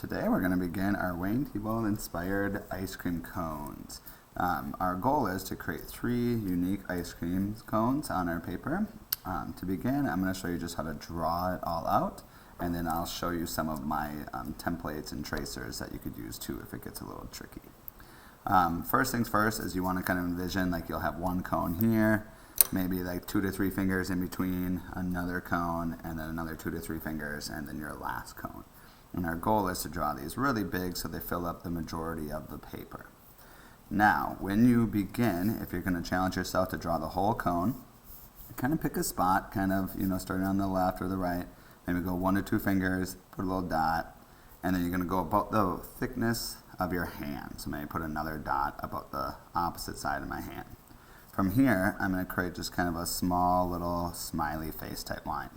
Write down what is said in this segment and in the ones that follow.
Today we're going to begin our Thiebaud Inspired ice cream cones. Our goal is to create 3 unique ice cream cones on our paper. To begin, I'm going to show you just how to draw it all out, and then I'll show you some of my templates and tracers that you could use too if it gets a little tricky. First things first is you want to kind of envision like you'll have one cone here, maybe like 2 to 3 fingers in between, another cone, and then another 2 to 3 fingers, and then your last cone. And our goal is to draw these really big so they fill up the majority of the paper. Now, when you begin, if you're going to challenge yourself to draw the whole cone, kind of pick a spot, kind of, starting on the left or the right. Maybe go 1 to 2 fingers, put a little dot, and then you're going to go about the thickness of your hand. So maybe put another dot about the opposite side of my hand. From here, I'm going to create just kind of a small little smiley face type line.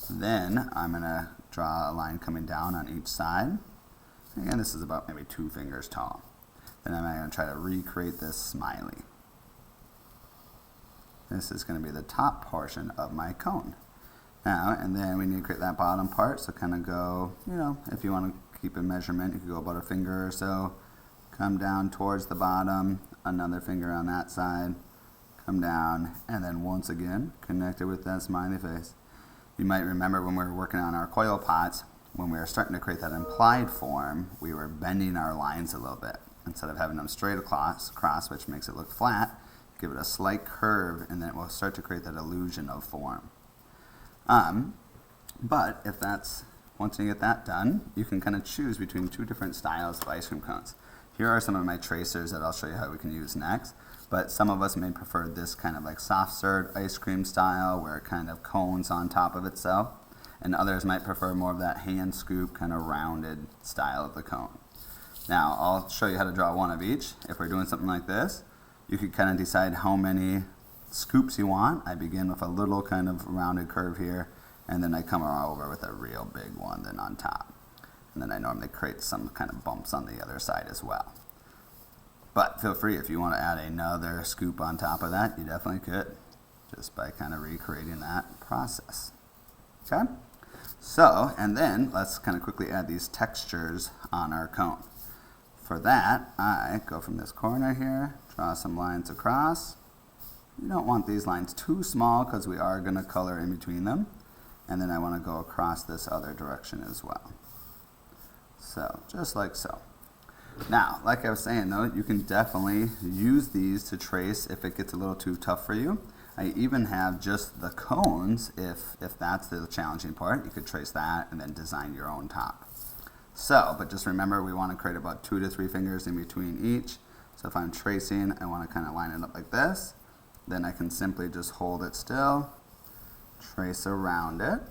Then I'm going to draw a line coming down on each side. Again, this is about maybe 2 fingers tall. Then I'm going to try to recreate this smiley. This is going to be the top portion of my cone. Now, and then we need to create that bottom part, so kind of go, if you want to keep a measurement, you could go about a finger or so. Come down towards the bottom, another finger on that side, come down, and then once again, connect it with that smiley face. You might remember when we were working on our coil pots, when we were starting to create that implied form, we were bending our lines a little bit. Instead of having them straight across, which makes it look flat, give it a slight curve, and then it will start to create that illusion of form. But if once you get that done, you can kind of choose between 2 different styles of ice cream cones. Here are some of my tracers that I'll show you how we can use next. But some of us may prefer this kind of like soft served ice cream style where it kind of cones on top of itself. And others might prefer more of that hand scoop kind of rounded style of the cone. Now I'll show you how to draw one of each. If we're doing something like this, you could kind of decide how many scoops you want. I begin with a little kind of rounded curve here, and then I come over with a real big one then on top. And then I normally create some kind of bumps on the other side as well. But feel free, if you want to add another scoop on top of that, you definitely could, just by kind of recreating that process. Okay? So, and then let's kind of quickly add these textures on our cone. For that, I go from this corner here, draw some lines across. You don't want these lines too small because we are going to color in between them. And then I want to go across this other direction as well. So, just like so. Now, like I was saying though, you can definitely use these to trace if it gets a little too tough for you. I even have just the cones, if that's the challenging part. You could trace that and then design your own top. So, but just remember we want to create about 2 to 3 fingers in between each. So if I'm tracing, I want to kind of line it up like this. Then I can simply just hold it still, trace around it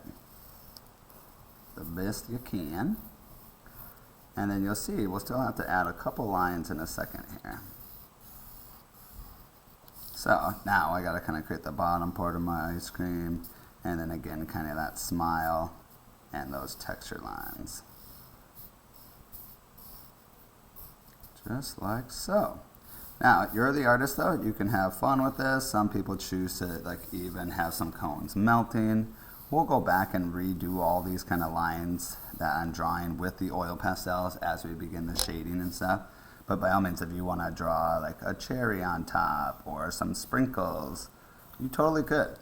the best you can. And then you'll see we'll still have to add a couple lines in a second here. So now I got to kind of create the bottom part of my ice cream, and then again kind of that smile and those texture lines. Just like so. Now, you're the artist though, you can have fun with this. Some people choose to even have some cones melting. We'll go back and redo all these kind of lines that I'm drawing with the oil pastels as we begin the shading and stuff. But by all means, if you want to draw like a cherry on top or some sprinkles, you totally could.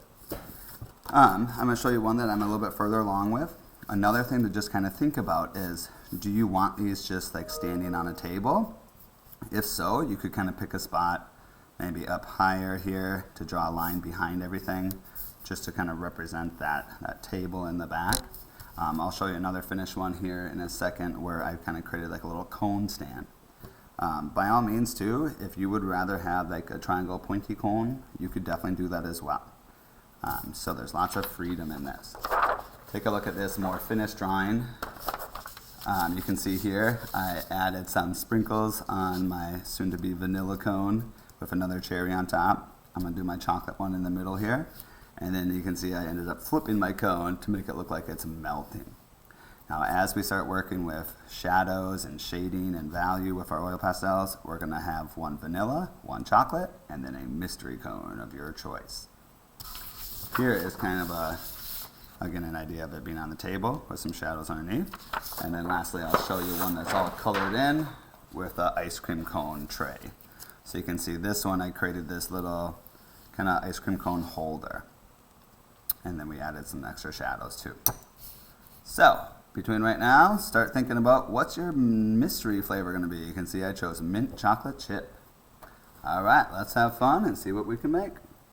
I'm going to show you one that I'm a little bit further along with. Another thing to just kind of think about is, do you want these just like standing on a table? If so, you could kind of pick a spot maybe up higher here to draw a line behind everything, just to kind of represent that table in the back. I'll show you another finished one here in a second where I've kind of created like a little cone stand. By all means too, if you would rather have like a triangle pointy cone, you could definitely do that as well. So there's lots of freedom in this. Take a look at this more finished drawing. You can see here I added some sprinkles on my soon-to-be vanilla cone with another cherry on top. I'm going to do my chocolate one in the middle here. And then you can see I ended up flipping my cone to make it look like it's melting. Now as we start working with shadows and shading and value with our oil pastels, we're going to have one vanilla, one chocolate, and then a mystery cone of your choice. Here is kind of a I'll get an idea of it being on the table with some shadows underneath. And then lastly, I'll show you one that's all colored in with an ice cream cone tray. So you can see this one, I created this little kind of ice cream cone holder. And then we added some extra shadows too. So, between right now, start thinking about what's your mystery flavor going to be. You can see I chose mint chocolate chip. Alright, let's have fun and see what we can make.